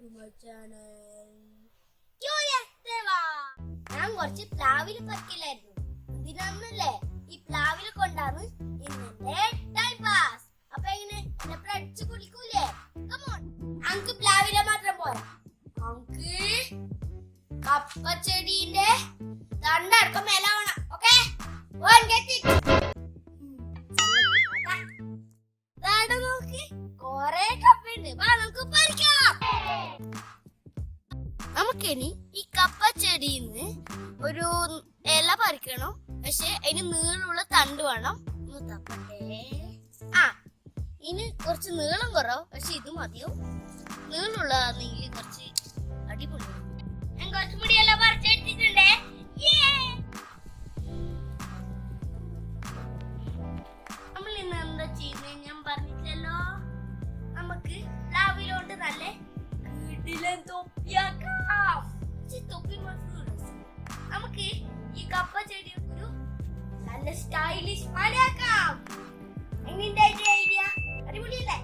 to my channel. ഞാൻ കുറച്ച് പ്ലാവില് പറിക്കലായിരുന്നു. ഇതിനൊന്നല്ലേ ഈ പ്ലാവില് കൊണ്ടാണ് ഇന്നത്തെ ടൈം പാസ്. അപ്പൊ എങ്ങനെ എന്നെ അടിച്ചു കുളിക്കൂലേ? കമോൺ, അങ്ക് പ്ലാവിലെ മാത്രം പോരാ, അങ്ക് കപ്പച്ചെടിന്റെ തണ്ടടക്കം മേലാവണം. ഓക്കെ, നോക്കി കൊറേ കപ്പയുണ്ട്, നമുക്ക് പറിക്കാം. നമുക്കിനി ഈ കപ്പ ചെടിന്ന് ഒരു ഇല പറിക്കണം. പക്ഷെ അതിന് നീളമുള്ള തണ്ട് വേണം. ഇനി കുറച്ച് നീളം കുറവ്, പക്ഷെ ഇത് മതിയോ? നീളമുള്ളതാണെങ്കിൽ കുറച്ച് അടിപൊളി. ഞാൻ കുറച്ചും കൂടി ഇല പറിച്ചെടുത്തിട്ടുണ്ടേ. നമ്മൾ ഇന്ന് എന്താ ചെയ്യുന്നത് ഞാൻ പറഞ്ഞില്ലല്ലോ. നമുക്ക് പ്ലാവിലോട്ട് നല്ല നമുക്ക് ഈ കപ്പ ചെടി ഒരു നല്ല സ്റ്റൈലിഷ് മാലയാക്കാം. എങ്ങനെ ഐഡിയ? അടിപൊളിയല്ലേ?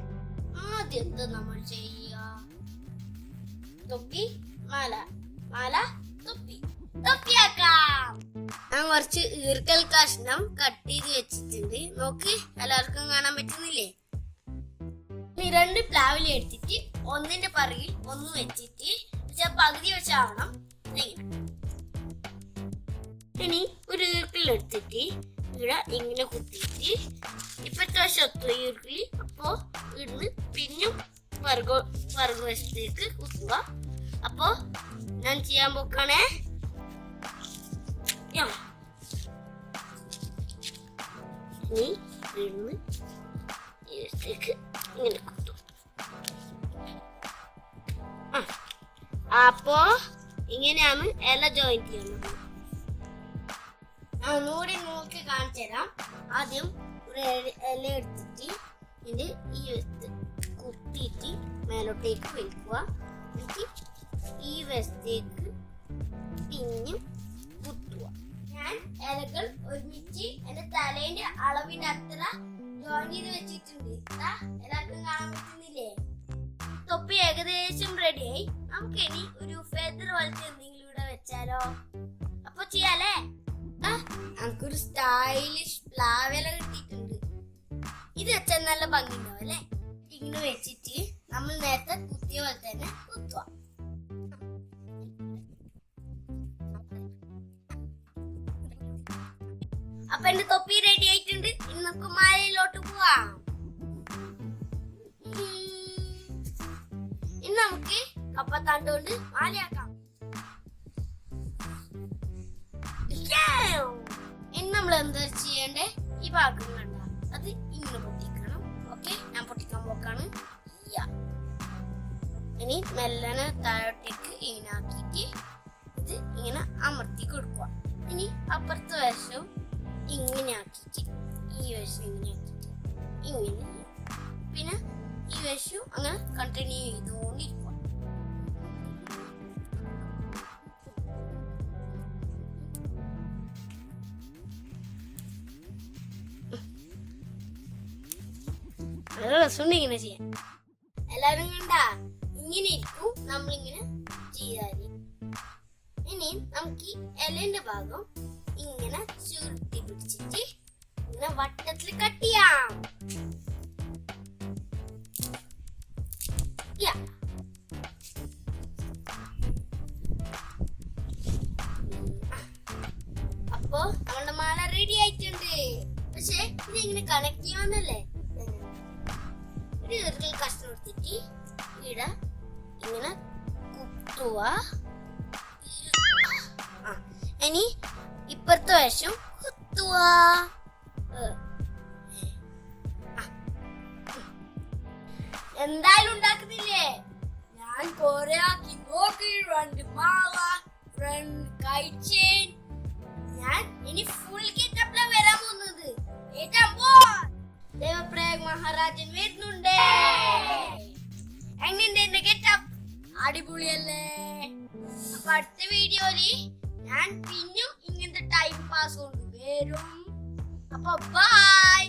ആദ്യം എന്താ നമ്മൾ ചെയ്യുക? തൊപ്പി മാല, മാല തൊപ്പി, തൊപ്പിയാക്കാം. ഞാൻ കുറച്ച് ഈർക്കൽ കഷ്ണം കട്ട് ചെയ്ത് വെച്ചിട്ടുണ്ട്. നോക്ക്, എല്ലാവർക്കും കാണാൻ പറ്റുന്നില്ലേ? ഈ രണ്ട് പ്ലാവില എടുത്തിട്ട് ഒന്നിന്റെ പറയിൽ ഒന്ന് വെച്ചിട്ട് പകുതി വെച്ചാവണം. ഇനി ഒരു ഈർക്കിൽ എടുത്തിട്ട് ഇവിടെ ഇങ്ങനെ കുത്തിയിട്ട് ഇപ്പത്തെ വശത്തു ഈർക്കിൽ, അപ്പോ ഇവിടുന്ന് പിന്നും വശത്തേക്ക് കുത്തുക. അപ്പോ ഞാൻ ചെയ്യാൻ പോക്കാണേ. ഇനി ഇവിടുന്ന് ഈ വശത്തേക്ക് ഇങ്ങനെ കുത്തും. അപ്പോ ഇങ്ങനെയാണ് ഇല ജോയിന്റ് ചെയ്യുന്നത്. ഒന്നുകൂടി നോക്കി കാണിച്ചു തരാം. ആദ്യം ഒരു ഇല എടുത്തിട്ട് ഇതിന്റെ ഈ വശത്ത് കുത്തിയിട്ട് മേലോട്ടേക്ക് വലിക്കുക. എന്നിട്ട് ഈ വശത്തേക്ക് പിന്നും കുത്തുക. ഞാൻ ഇലകൾ ഒരുമിച്ച് എന്റെ തലേന്റെ അളവിന്റെ അത്ര ജോയിൻ ചെയ്ത് വെച്ചിട്ടുണ്ട്. എല്ലാവർക്കും കാണാൻ പറ്റുന്നില്ലേ? തൊപ്പി ഏകദേശം റെഡിയായി. നമുക്ക് ഇനി ഒരു ഫെദർ പോലത്തെ എന്തെങ്കിലും ഇവിടെ വെച്ചാലോ? അപ്പൊ ചെയ്യാലേ? നമുക്കൊരു സ്റ്റൈലിഷ് പ്ലാവില കിട്ടിയിട്ടുണ്ട്. ഇത് വെച്ചാൽ നല്ല ഭംഗിയുണ്ടാവും അല്ലേ? ഇങ്ങനെ വെച്ചിട്ട് നമ്മൾ നേരത്തെ കുത്തിയ പോലെ തന്നെ കുത്തുക. അപ്പൊ എന്റെ തൊപ്പി റെഡി ആയിട്ടുണ്ട്. ഇനി നമുക്ക് മാലയിലോട്ട് പോവാം. ഇനി നമുക്ക് കപ്പത്തണ്ട് കൊണ്ട് മാലയാക്കാം. ഇനി നമ്മൾ എന്താ ചെയ്യണ്ടേ? ഈ ഭാഗം കണ്ട അത് ഇങ്ങനെ പൊട്ടിക്കണം. ഓക്കെ, ഞാൻ പൊട്ടിക്കാൻ പോക്കാണ്. ഇനി മെല്ലനെ താഴോട്ടേക്ക് ഇങ്ങനെ ആക്കിയിട്ട് ഇത് ഇങ്ങനെ അമർത്തി കൊടുക്കുക. ഇനി അപ്പുറത്തെ വശവും ഇങ്ങനെ ആക്കിയിട്ട് ഈ വശം ഇങ്ങനെ ആക്കിയിട്ട് ഇങ്ങനെ, പിന്നെ ഈ വശവും അങ്ങനെ കണ്ടിന്യൂ ചെയ്തുകൊണ്ടിരിക്കുക. നല്ല രസമുണ്ട് ഇങ്ങനെ ചെയ്യാൻ. എല്ലാരും കണ്ടാ? ഇങ്ങനെ ഇരിക്കും നമ്മളിങ്ങനെ ചെയ്യാറ്. ഇനി നമുക്ക് ഈ ഇലന്റെ ഭാഗം ഇങ്ങനെ ചുരുട്ടി പിടിച്ചിട്ട് ഇങ്ങനെ വട്ടത്തിൽ കട്ട് ചെയ്യാം. അപ്പൊ നമ്മുടെ മാല റെഡി ആയിട്ടുണ്ട്. പക്ഷെ ഇത് ഇങ്ങനെ കണക്ട് ചെയ്യാന്നല്ലേ? ഒരു ഈർക്കൽ കഷ്ണം എടുത്തിട്ട് ഇവിടെ ഇങ്ങനെ കുത്തുക. ഇനി ഇപ്പുറത്തെ വശം കുത്തുക. എന്തായാലും ഉണ്ടാക്കുന്നില്ലേ? ഞാൻ കൊറേ ആക്കി നോക്കി. രണ്ട് മാല, രണ്ട് കൈ ചെയിൻ. ഞാൻ ഇനി ഫുൾ ഗെറ്റപ്പിലാണ് വരാൻ പോകുന്നത്. ദേവപ്രയാഗ് മഹാരാജൻ വരുന്നുണ്ട്. എങ്ങനെ എന്റെ ഗെറ്റപ്പ്? അടിപൊളിയല്ലേ? അപ്പൊ അടുത്ത വീഡിയോയില് ഞാൻ പിന്നും ഇങ്ങനത്തെ ടൈം പാസ് കൊണ്ട് വരും. അപ്പൊ ബൈ.